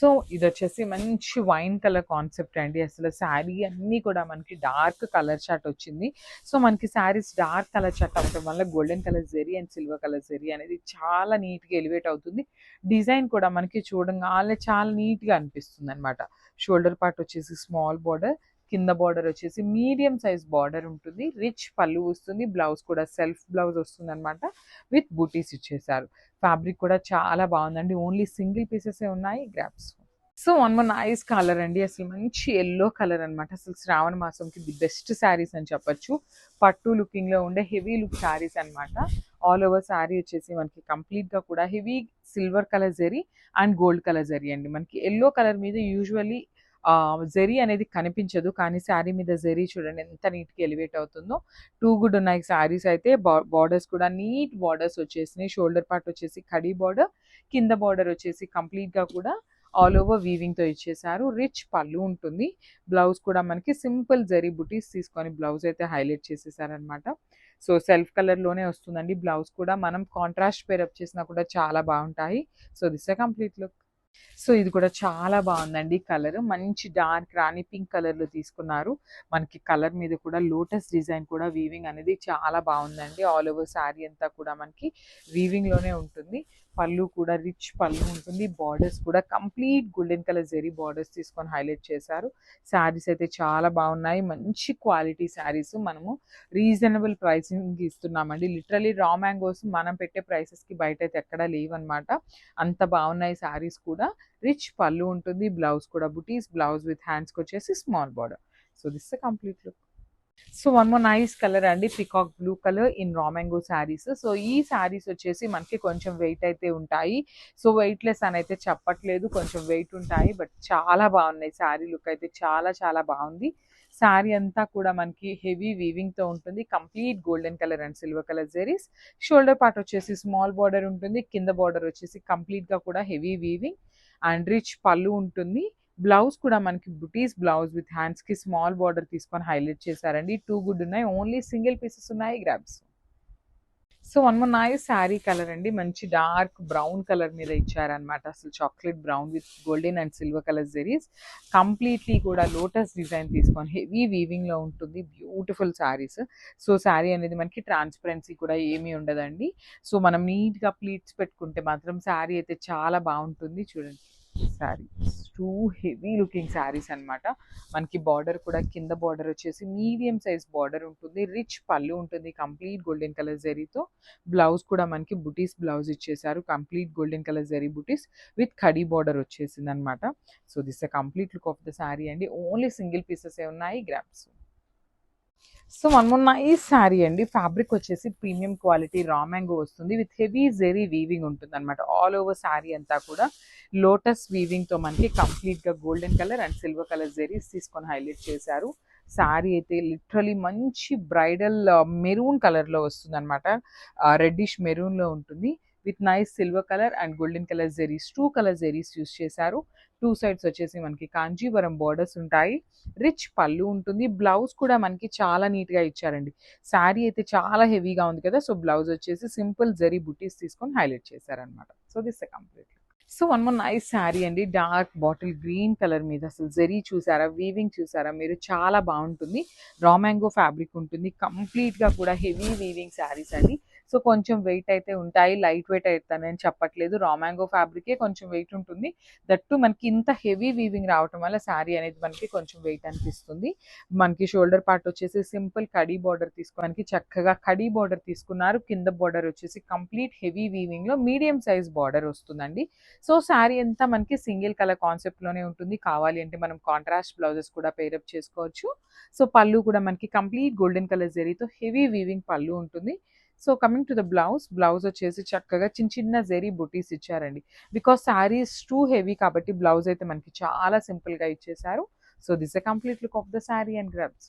So ఇదొచ్చేసి మంచి wine colour concept అండి. అసలు శారీ అన్నీ కూడా మనకి డార్క్ కలర్ చార్ట్ వచ్చింది. సో మనకి శారీస్ డార్క్ కలర్ చార్ట్ అవ్వడం వల్ల golden colour zari and silver colour zari అనేది చాలా నీట్గా ఎలివేట్ అవుతుంది. డిజైన్ కూడా మనకి చూడంగానే చాలా నీట్గా అనిపిస్తుంది అనమాట. షోల్డర్ పార్ట్ వచ్చేసి స్మాల్ బార్డర్, కింద బార్డర్ వచ్చేసి మీడియం సైజ్ బార్డర్ ఉంటుంది. రిచ్ పళ్ళు వస్తుంది. బ్లౌజ్ కూడా సెల్ఫ్ బ్లౌజ్ వస్తుంది అనమాట. విత్ బూటీస్ ఇచ్చేసారు. ఫ్యాబ్రిక్ కూడా చాలా బాగుందండి. ఓన్లీ సింగిల్ పీసెసే ఉన్నాయి. Grasp. So one more nice colour అండి. అసలు మంచి ఎల్లో కలర్ అనమాట. అసలు శ్రావణ మాసంకి ది బెస్ట్ శారీస్ అని చెప్పొచ్చు. పట్టు లుకింగ్ లో ఉండే హెవీ లుక్ శారీస్ అనమాట. ఆల్ ఓవర్ శారీ వచ్చేసి మనకి కంప్లీట్ గా కూడా heavy silver colour zari and gold colour zari అండి. మనకి ఎల్లో కలర్ మీద యూజువల్లీ జెరీ అనేది కనిపించదు, కానీ శారీ మీద జెరీ చూడండి ఎంత నీట్గా ఎలివేట్ అవుతుందో. టూ గుడ్ ఉన్నాయి శారీస్ అయితే. బార్డర్స్ కూడా నీట్ బార్డర్స్ వచ్చేసినాయి. షోల్డర్ పార్ట్ వచ్చేసి కడీ బార్డర్, కింద బార్డర్ వచ్చేసి కంప్లీట్ గా కూడా ఆల్ ఓవర్ వీవింగ్ తో ఇచ్చేసారు. రిచ్ పళ్ళు ఉంటుంది. బ్లౌజ్ కూడా మనకి సింపుల్ జెరీ బుటీస్ తీసుకొని బ్లౌజ్ అయితే హైలైట్ చేసేసారనమాట. సో సెల్ఫ్ కలర్ లోనే వస్తుందండి. బ్లౌజ్ కూడా మనం కాంట్రాస్ట్ పేరప్ చేసినా కూడా చాలా బాగుంటాయి. So this a complete look. So ఇది కూడా చాలా బాగుందండి. కలర్ మంచి డార్క్ రాణి పింక్ కలర్ లో తీసుకున్నారు. మనకి కలర్ మీద కూడా లోటస్ డిజైన్ కూడా వీవింగ్ అనేది చాలా బాగుందండి. ఆల్ ఓవర్ శారీ అంతా కూడా మనకి వీవింగ్ లోనే ఉంటుంది. పళ్ళు కూడా రిచ్ పళ్ళు ఉంటుంది. బార్డర్స్ కూడా complete golden colour zari borders తీసుకొని హైలైట్ చేశారు. శారీస్ అయితే చాలా బాగున్నాయి. మంచి క్వాలిటీ శారీస్ మనము రీజనబుల్ ప్రైసింగ్ ఇస్తున్నామండి. లిటరలీ రా మ్యాంగోస్ మనం పెట్టే ప్రైసెస్ కి బయట అయితే ఎక్కడా లేవన్నమాట. అంత బాగున్నాయి శారీస్ కూడా. రిచ్ పళ్ళు ఉంటుంది. బ్లౌజ్ కూడా బుటీస్ బ్లౌజ్ విత్ హ్యాండ్స్కి వచ్చేసి small border. So this complete look. So one more nice colour అండి. Peacock blue colour in Raw Mango saris. So ఈ శారీస్ వచ్చేసి మనకి కొంచెం వెయిట్ అయితే ఉంటాయి. సో వెయిట్ లెస్ అని అయితే చెప్పట్లేదు, కొంచెం వెయిట్ ఉంటాయి. బట్ చాలా బాగున్నాయి. శారీ లుక్ అయితే చాలా చాలా బాగుంది. శారీ అంతా కూడా మనకి హెవీ వీవింగ్ తో ఉంటుంది. Complete golden colour and silver colour zaris. Shoulder part వచ్చేసి స్మాల్ బార్డర్ ఉంటుంది. కింద బార్డర్ వచ్చేసి కంప్లీట్ గా కూడా హెవీ వీవింగ్ అండ్ రిచ్ పళ్ళు ఉంటుంది. బ్లౌజ్ కూడా మనకి బుటీస్ బ్లౌజ్ విత్ హ్యాండ్స్ కి స్మాల్ బార్డర్ తీసుకొని హైలైట్ చేశారండి. టూ గుడ్ ఉన్నాయి. ఓన్లీ సింగిల్ పీసెస్ ఉన్నాయి. Grabs. So one more nice sari colour అండి. మంచి డార్క్ బ్రౌన్ కలర్ మీద ఇచ్చారనమాట. అసలు chocolate brown with golden and silver colour zaris. Completely కూడా లోటస్ డిజైన్ తీసుకొని హెవీ వీవింగ్ లో ఉంటుంది. బ్యూటిఫుల్ శారీస్. సో శారీ అనేది మనకి ట్రాన్స్పరెన్సీ కూడా ఏమీ ఉండదండి. సో మనం నీట్ గా ప్లీట్స్ పెట్టుకుంటే మాత్రం శారీ అయితే చాలా బాగుంటుంది. చూడండి saris too heavy looking saris అనమాట. మనకి బార్డర్ కూడా కింద బార్డర్ వచ్చేసి మీడియం సైజ్ బార్డర్ ఉంటుంది. రిచ్ పళ్ళు ఉంటుంది కంప్లీట్ గోల్డెన్ కలర్ జెరీతో. బ్లౌజ్ కూడా మనకి బుటీస్ బ్లౌజ్ ఇచ్చేసారు. Complete golden colour zari buttis with khadi border వచ్చేసింది అనమాట. So this a complete look of the sari అండి. ఓన్లీ సింగిల్ పీసెస్ ఉన్నాయి. Grasp. So one more nice sari అండి. ఫ్యాబ్రిక్ వచ్చేసి ప్రీమియం క్వాలిటీ రా మ్యాంగో వస్తుంది. విత్ హెవీ జెరీ వీవింగ్ ఉంటుంది అనమాట. ఆల్ ఓవర్ శారీ అంతా కూడా లోటస్ వీవింగ్ తో మనకి కంప్లీట్ గా golden colour and silver colour zaris తీసుకొని హైలైట్ చేశారు. శారీ అయితే లిటరలీ మంచి బ్రైడల్ మెరూన్ కలర్ లో వస్తుంది అనమాట. రెడ్డిష్ మెరూన్ లో ఉంటుంది. With nice silver colour and golden colour zaris, two colour zaris use చేశారు. టూ సైడ్స్ వచ్చేసి మనకి కాంజీవరం బార్డర్స్ ఉంటాయి. రిచ్ పళ్ళు ఉంటుంది. బ్లౌజ్ కూడా మనకి చాలా నీట్ గా ఇచ్చారండి. శారీ అయితే చాలా హెవీగా ఉంది కదా. సో బ్లౌజ్ వచ్చేసి సింపుల్ జెరీ బుటీస్ తీసుకొని హైలైట్ చేశారనమాట. So this complete. So one more nice sari అండి. డార్క్ బాటిల్ గ్రీన్ కలర్ మీద అసలు జెరీ చూసారా, వీవింగ్ చూసారా మీరు, చాలా బాగుంటుంది. రా మ్యాంగో ఫ్యాబ్రిక్ ఉంటుంది. కంప్లీట్ గా కూడా హెవీ వీవింగ్ శారీస్ అండి. సో కొంచెం వెయిట్ అయితే ఉంటాయి. లైట్ వెయిట్ అవుతానని చెప్పట్లేదు. రా మ్యాంగో ఫ్యాబ్రికే కొంచెం వెయిట్ ఉంటుంది. దట్టు మనకి ఇంత హెవీ వీవింగ్ రావటం వల్ల శారీ అనేది మనకి కొంచెం వెయిట్ అనిపిస్తుంది. మనకి షోల్డర్ పార్ట్ వచ్చేసి సింపుల్ కడీ బార్డర్ తీసుకోవడానికి చక్కగా కడీ బార్డర్ తీసుకున్నారు. కింద బార్డర్ వచ్చేసి కంప్లీట్ హెవీ వీవింగ్ లో మీడియం సైజ్ బార్డర్ వస్తుందండి. సో శారీ అంతా మనకి సింగిల్ కలర్ కాన్సెప్ట్ లోనే ఉంటుంది. కావాలి అంటే మనం కాంట్రాస్ట్ బ్లౌజెస్ కూడా పేరప్ చేసుకోవచ్చు. సో పళ్ళు కూడా మనకి కంప్లీట్ గోల్డెన్ కలర్ జెరీతో హెవీ వీవింగ్ పళ్ళు ఉంటుంది. So coming to the blouse, blouse వచ్చేసి చక్కగా చిన్న చిన్న జెరీ బుటీస్ ఇచ్చారండి. బికాస్ శారీస్ టూ హెవీ కాబట్టి బ్లౌజ్ అయితే మనకి చాలా సింపుల్ గా ఇచ్చేసారు. So this a complete look of the sari and grubs.